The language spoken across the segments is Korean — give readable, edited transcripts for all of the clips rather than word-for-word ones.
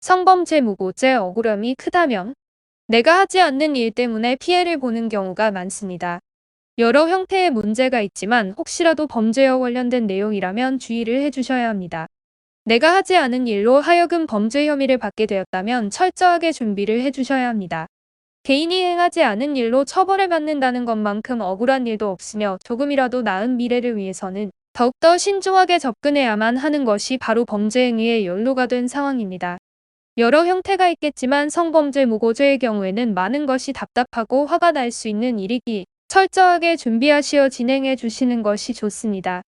성범죄 무고죄 억울함이 크다면 내가 하지 않는 일 때문에 피해를 보는 경우가 많습니다. 여러 형태의 문제가 있지만 혹시라도 범죄와 관련된 내용이라면 주의를 해주셔야 합니다. 내가 하지 않은 일로 하여금 범죄 혐의를 받게 되었다면 철저하게 준비를 해주셔야 합니다. 개인이 행하지 않은 일로 처벌을 받는다는 것만큼 억울한 일도 없으며 조금이라도 나은 미래를 위해서는 더욱더 신중하게 접근해야만 하는 것이 바로 범죄 행위의 연루가 된 상황입니다. 여러 형태가 있겠지만 성범죄 무고죄의 경우에는 많은 것이 답답하고 화가 날 수 있는 일이기에 철저하게 준비하시어 진행해 주시는 것이 좋습니다.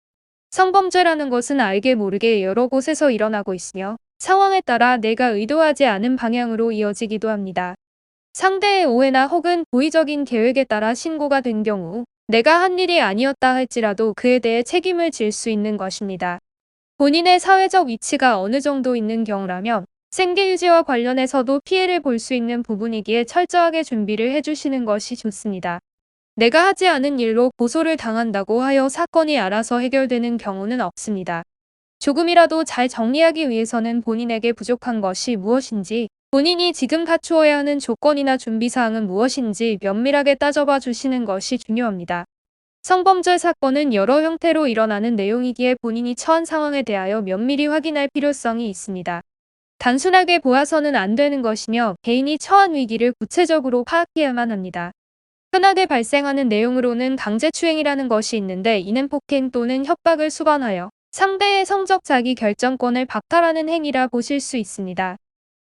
성범죄라는 것은 알게 모르게 여러 곳에서 일어나고 있으며 상황에 따라 내가 의도하지 않은 방향으로 이어지기도 합니다. 상대의 오해나 혹은 고의적인 계획에 따라 신고가 된 경우 내가 한 일이 아니었다 할지라도 그에 대해 책임을 질 수 있는 것입니다. 본인의 사회적 위치가 어느 정도 있는 경우라면 생계유지와 관련해서도 피해를 볼 수 있는 부분이기에 철저하게 준비를 해주시는 것이 좋습니다. 내가 하지 않은 일로 고소를 당한다고 하여 사건이 알아서 해결되는 경우는 없습니다. 조금이라도 잘 정리하기 위해서는 본인에게 부족한 것이 무엇인지, 본인이 지금 갖추어야 하는 조건이나 준비사항은 무엇인지 면밀하게 따져봐 주시는 것이 중요합니다. 성범죄 사건은 여러 형태로 일어나는 내용이기에 본인이 처한 상황에 대하여 면밀히 확인할 필요성이 있습니다. 단순하게 보아서는 안 되는 것이며 개인이 처한 위기를 구체적으로 파악해야만 합니다. 흔하게 발생하는 내용으로는 강제추행이라는 것이 있는데 이는 폭행 또는 협박을 수반하여 상대의 성적 자기 결정권을 박탈하는 행위라 보실 수 있습니다.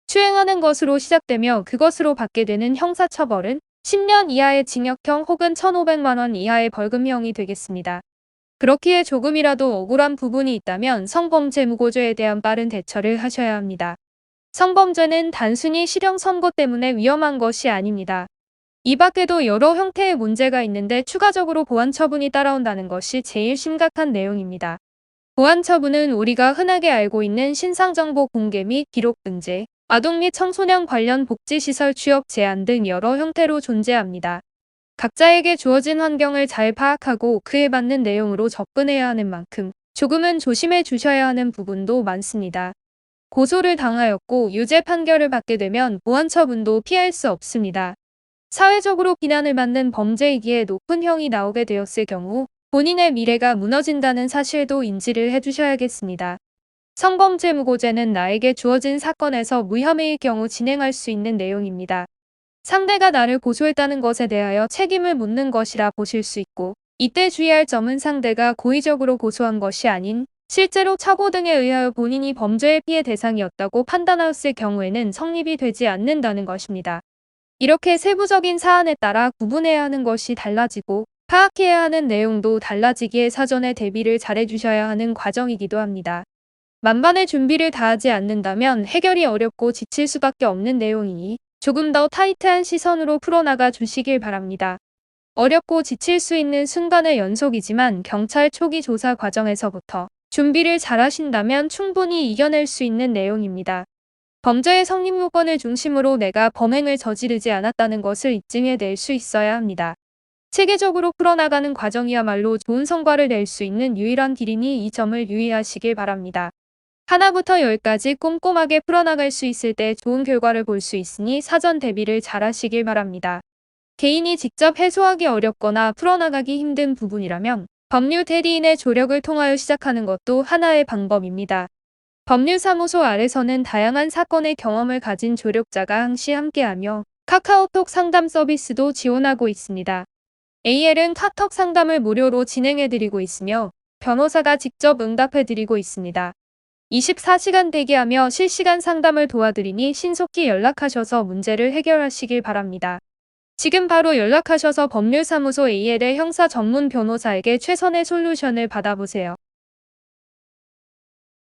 추행하는 것으로 시작되며 그것으로 받게 되는 형사처벌은 10년 이하의 징역형 혹은 1,500만 원 이하의 벌금형이 되겠습니다. 그렇기에 조금이라도 억울한 부분이 있다면 성범죄 무고죄에 대한 빠른 대처를 하셔야 합니다. 성범죄는 단순히 실형 선고 때문에 위험한 것이 아닙니다. 이 밖에도 여러 형태의 문제가 있는데 추가적으로 보안 처분이 따라온다는 것이 제일 심각한 내용입니다. 보안 처분은 우리가 흔하게 알고 있는 신상정보 공개 및 기록 등재, 아동 및 청소년 관련 복지시설 취업 제한 등 여러 형태로 존재합니다. 각자에게 주어진 환경을 잘 파악하고 그에 맞는 내용으로 접근해야 하는 만큼 조금은 조심해 주셔야 하는 부분도 많습니다. 고소를 당하였고 유죄 판결을 받게 되면 보안 처분도 피할 수 없습니다. 사회적으로 비난을 받는 범죄이기에 높은 형이 나오게 되었을 경우 본인의 미래가 무너진다는 사실도 인지를 해주셔야겠습니다. 성범죄 무고죄는 나에게 주어진 사건에서 무혐의일 경우 진행할 수 있는 내용입니다. 상대가 나를 고소했다는 것에 대하여 책임을 묻는 것이라 보실 수 있고 이때 주의할 점은 상대가 고의적으로 고소한 것이 아닌 실제로 착오 등에 의하여 본인이 범죄의 피해 대상이었다고 판단하였을 경우에는 성립이 되지 않는다는 것입니다. 이렇게 세부적인 사안에 따라 구분해야 하는 것이 달라지고 파악해야 하는 내용도 달라지기에 사전에 대비를 잘해주셔야 하는 과정이기도 합니다. 만반의 준비를 다하지 않는다면 해결이 어렵고 지칠 수밖에 없는 내용이니 조금 더 타이트한 시선으로 풀어나가 주시길 바랍니다. 어렵고 지칠 수 있는 순간의 연속이지만 경찰 초기 조사 과정에서부터 준비를 잘하신다면 충분히 이겨낼 수 있는 내용입니다. 범죄의 성립 요건을 중심으로 내가 범행을 저지르지 않았다는 것을 입증해낼 수 있어야 합니다. 체계적으로 풀어나가는 과정이야말로 좋은 성과를 낼 수 있는 유일한 길이니 이 점을 유의하시길 바랍니다. 하나부터 열까지 꼼꼼하게 풀어나갈 수 있을 때 좋은 결과를 볼 수 있으니 사전 대비를 잘하시길 바랍니다. 개인이 직접 해소하기 어렵거나 풀어나가기 힘든 부분이라면 법률 대리인의 조력을 통하여 시작하는 것도 하나의 방법입니다. 법률사무소 아래서는 다양한 사건의 경험을 가진 조력자가 항시 함께하며 카카오톡 상담 서비스도 지원하고 있습니다. AL은 카톡 상담을 무료로 진행해드리고 있으며 변호사가 직접 응답해드리고 있습니다. 24시간 대기하며 실시간 상담을 도와드리니 신속히 연락하셔서 문제를 해결하시길 바랍니다. 지금 바로 연락하셔서 법률사무소 AL의 형사 전문 변호사에게 최선의 솔루션을 받아보세요.